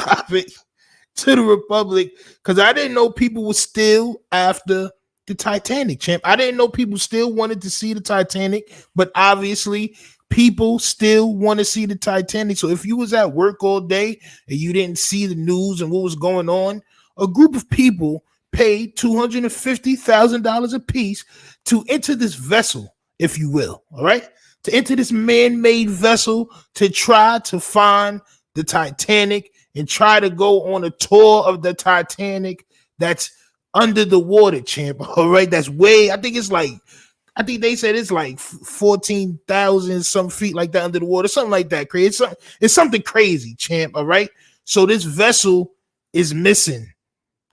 topic to the Republic because I didn't know people were still after the Titanic, champ. I didn't know people still wanted to see the Titanic, but obviously people still want to see the Titanic. So if you was at work all day and you didn't see the news and what was going on, a group of people paid $250,000 a piece to enter this vessel, if you will, all right? To enter this man-made vessel to try to find the Titanic and try to go on a tour of the Titanic that's under the water, champ. All right, that's way. I think they said it's like 14,000 some feet like that under the water, something like that. Crazy. It's something crazy, champ. All right. So this vessel is missing.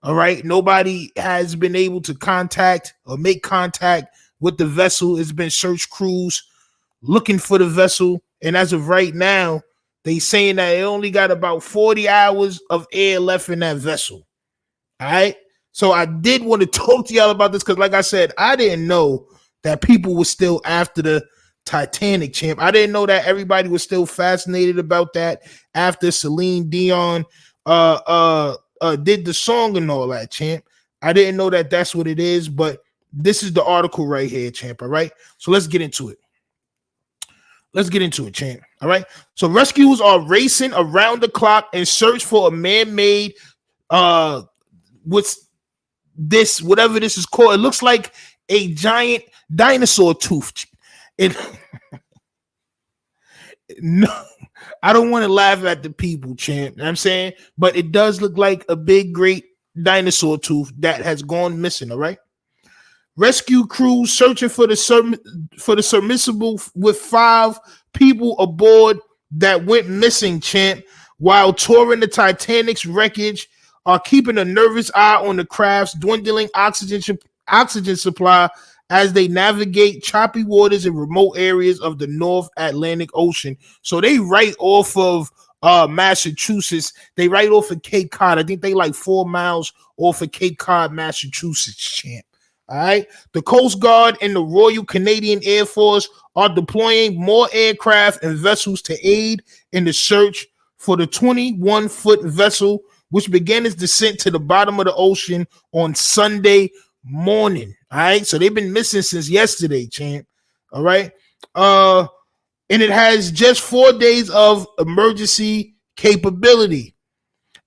All right. Nobody has been able to contact or make contact with the vessel. It's been search crews looking for the vessel, and as of right now, they saying that it only got about 40 hours of air left in that vessel. All right. So I did want to talk to y'all about this because, like I said, I didn't know that people were still after the Titanic, champ. I didn't know that everybody was still fascinated about that after Celine Dion did the song and all that, champ. I didn't know that that's what it is, but this is the article right here, champ. All right. So let's get into it. Let's get into it, champ. All right. So rescuers are racing around the clock in search for a man-made what's this, whatever this is called. It looks like a giant dinosaur tooth. It no, I don't want to laugh at the people, champ. You know what I'm saying, but it does look like a big, great dinosaur tooth that has gone missing. All right. Rescue crews searching for the submersible with 5 people aboard that went missing, champ, while touring the Titanic's wreckage, are keeping a nervous eye on the craft's dwindling oxygen supply as they navigate choppy waters in remote areas of the North Atlantic Ocean. So they right off of Massachusetts. They right off of Cape Cod. I think they like 4 miles off of Cape Cod, Massachusetts, champ. All right. The Coast Guard and the Royal Canadian Air Force are deploying more aircraft and vessels to aid in the search for the 21-foot vessel, which began its descent to the bottom of the ocean on Sunday morning. All right. So they've been missing since yesterday, champ. All right. And it has just 4 days of emergency capability.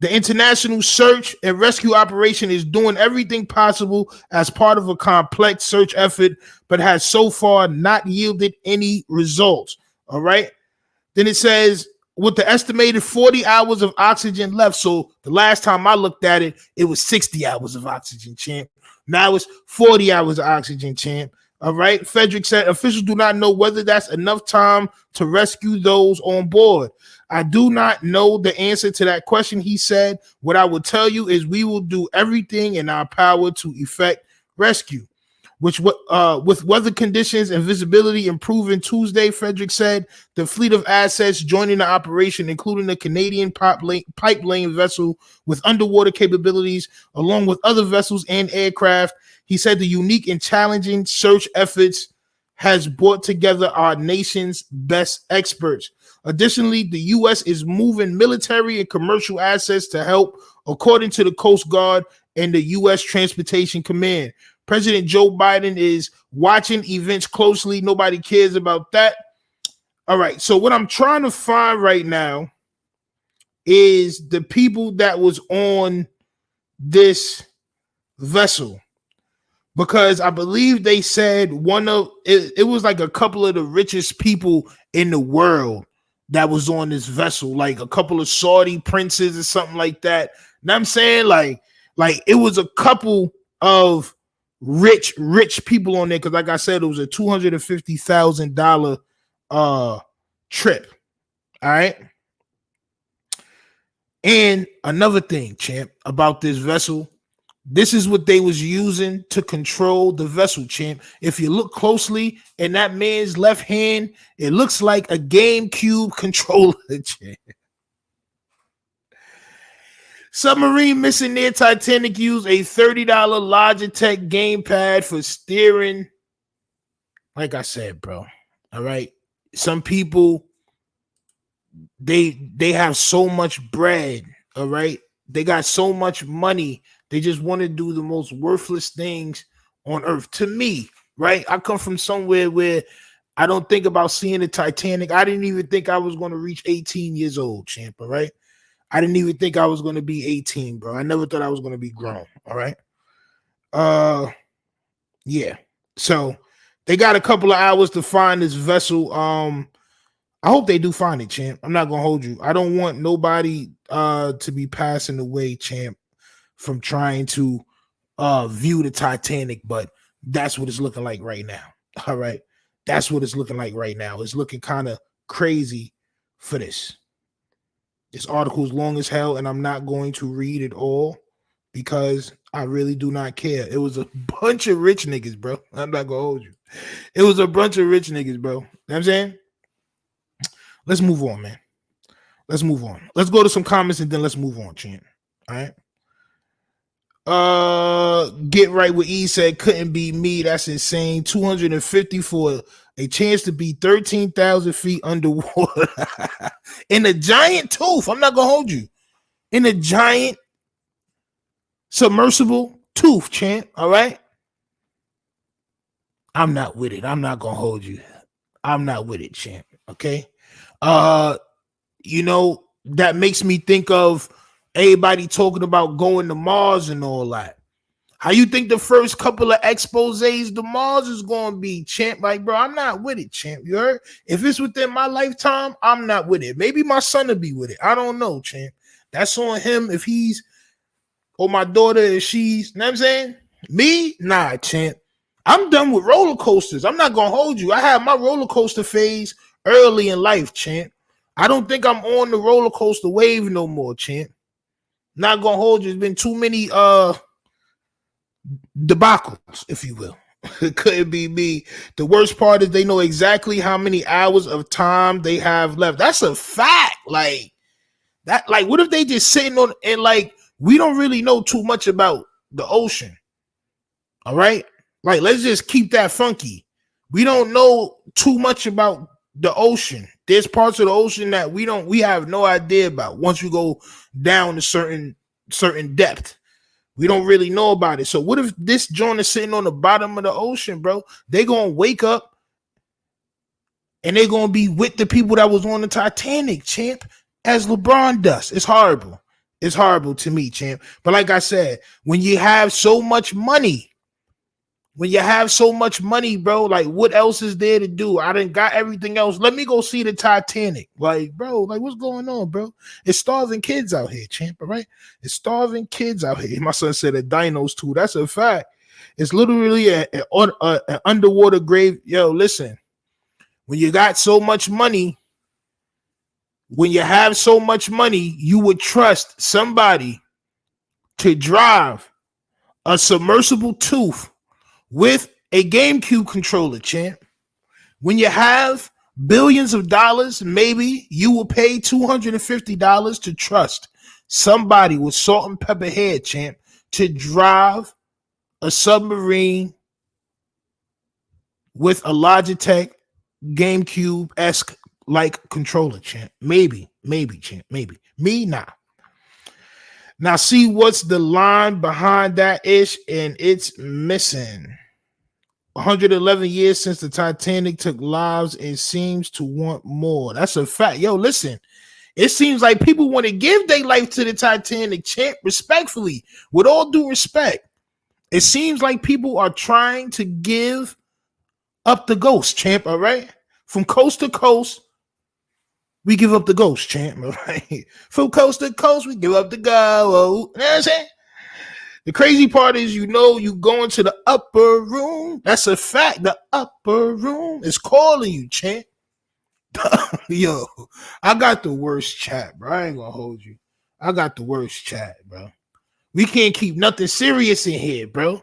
The international search and rescue operation is doing everything possible as part of a complex search effort, but has so far not yielded any results. All right. Then it says, with the estimated 40 hours of oxygen left. So the last time I looked at it, it was 60 hours of oxygen, champ. Now it's 40 hours of oxygen, champ. All right. Frederick said officials do not know whether that's enough time to rescue those on board. I do not know the answer to that question, he said. What I will tell you is we will do everything in our power to effect rescue. With weather conditions and visibility improving Tuesday, Frederick said, the fleet of assets joining the operation, including the Canadian pipeline vessel with underwater capabilities, along with other vessels and aircraft. He said the unique and challenging search efforts has brought together our nation's best experts. Additionally, the U.S. is moving military and commercial assets to help, according to the Coast Guard and the U.S. Transportation Command. President Joe Biden is watching events closely. Nobody cares about that. All right. So what I'm trying to find right now is the people that was on this vessel, because I believe they said it was like a couple of the richest people in the world that was on this vessel, like a couple of Saudi princes or something like that. And I'm saying like it was a couple of rich people on there, because like I said, it was a $250,000 trip. All right. And another thing, champ, about this vessel, this is what they was using to control the vessel, champ. If you look closely in that man's left hand, it looks like a GameCube controller, champ. Submarine missing near Titanic used a $30 Logitech gamepad for steering. Like I said, bro. All right. Some people, they have so much bread. All right. They got so much money. They just want to do the most worthless things on earth. To me, right? I come from somewhere where I don't think about seeing the Titanic. I didn't even think I was going to reach 18 years old, champ. All right. I didn't even think I was going to be 18, bro. I never thought I was going to be grown. All right. Yeah. So they got a couple of hours to find this vessel. I hope they do find it, champ. I'm not gonna hold you. I don't want nobody to be passing away, champ, from trying to view the Titanic, but that's what it's looking like right now. All right. That's what it's looking like right now. It's looking kind of crazy for this. This article is long as hell, and I'm not going to read it all because I really do not care. It was a bunch of rich niggas, bro. I'm not gonna hold you. It was a bunch of rich niggas, bro. You know what I'm saying? Let's move on, man. Let's move on. Let's go to some comments and then let's move on, champ. All right. Get right what E said. Couldn't be me. That's insane. 250 for a chance to be 13,000 feet underwater in a giant tooth. I'm not gonna hold you. In a giant submersible tooth, champ. All right. I'm not with it. I'm not gonna hold you. I'm not with it, champ. Okay. You know, that makes me think of everybody talking about going to Mars and all that. How you think the first couple of exposés to Mars is going to be, champ? Like, bro, I'm not with it, champ. You heard? If it's within my lifetime, I'm not with it. Maybe my son will be with it. I don't know, champ. That's on him if he's, or my daughter if she's, you know what I'm saying? Me? Nah, champ. I'm done with roller coasters. I'm not going to hold you. I had my roller coaster phase early in life, champ. I don't think I'm on the roller coaster wave no more, champ. Not gonna hold you. There's been too many debacles, if you will. It couldn't be me. The worst part is they know exactly how many hours of time they have left. That's a fact. Like that, like, what if they just sitting on and like we don't really know too much about the ocean? All right. Like, let's just keep that funky. We don't know too much about the ocean. There's parts of the ocean that we have no idea about. Once you go down a certain depth, we don't really know about it. So what if this joint is sitting on the bottom of the ocean, bro? They gonna wake up and they're gonna be with the people that was on the Titanic, champ, as LeBron does. It's horrible. It's horrible to me, champ. But like I said, when you have so much money, bro, like what else is there to do? I done got everything else. Let me go see the Titanic. Like, bro, like what's going on, bro? It's starving kids out here, champ, all right? It's starving kids out here. My son said a dinos too. That's a fact. It's literally an underwater grave. Yo, listen, when you got so much money, when you have so much money, you would trust somebody to drive a submersible tooth with a GameCube controller, champ. When you have billions of dollars, maybe you will pay $250 to trust somebody with salt and pepper head, champ, to drive a submarine with a Logitech GameCube-esque like controller, champ. Maybe, champ. Maybe. Me, nah. Now, see what's the line behind that ish, and it's missing. 111 years since the Titanic took lives, it seems to want more. That's a fact. Yo, listen, it seems like people want to give their life to the Titanic, champ, respectfully, with all due respect. It seems like people are trying to give up the ghost, champ, all right? From coast to coast, we give up the ghost, champ, all right? From coast to coast, we give up the go. You know what I'm saying? The crazy part is, you go into the upper room. That's a fact. The upper room is calling you, champ. Yo, I got the worst chat, bro. I ain't gonna hold you. I got the worst chat, bro. We can't keep nothing serious in here, bro.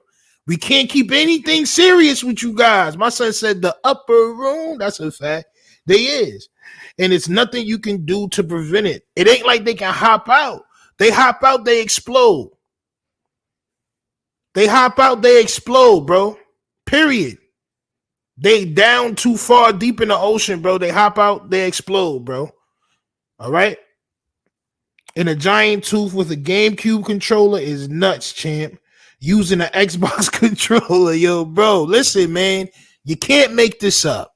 We can't keep anything serious with you guys. My son said the upper room. That's a fact. There is. And it's nothing you can do to prevent it. It ain't like they can hop out. They hop out, they explode. They hop out, they explode, bro. Period. They down too far deep in the ocean, bro. They hop out, they explode, bro. All right? And a giant tooth with a GameCube controller is nuts, champ. Using an Xbox controller, yo, bro. Listen, man, you can't make this up.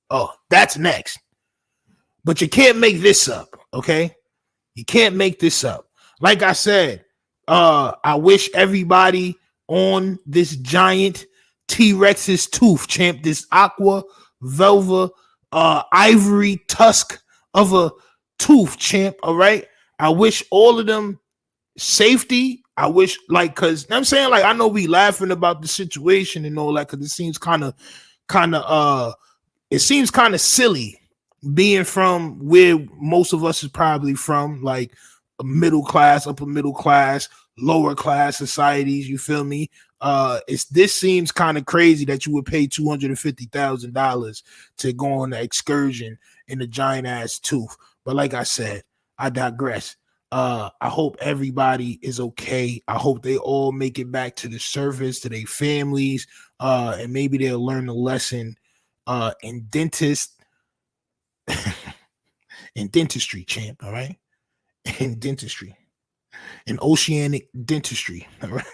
Oh, that's next. But you can't make this up, okay? You can't make this up. Like I said, I wish everybody on this giant T-Rex's tooth, champ, this aqua velvet ivory tusk of a tooth, champ. All right. I wish all of them safety. I wish, like, cause I'm saying, like, I know we laughing about the situation and all that, cause it seems it seems kind of silly being from where most of us is probably from, like a middle class, upper middle class, lower class societies. You feel me? This seems kind of crazy that you would pay $250,000 to go on an excursion in a giant ass tooth. But like I said, I digress. I hope everybody is okay. I hope they all make it back to the surface, to their families, and maybe they'll learn a lesson in dentistry, champ. All right, in dentistry, in oceanic dentistry. All right.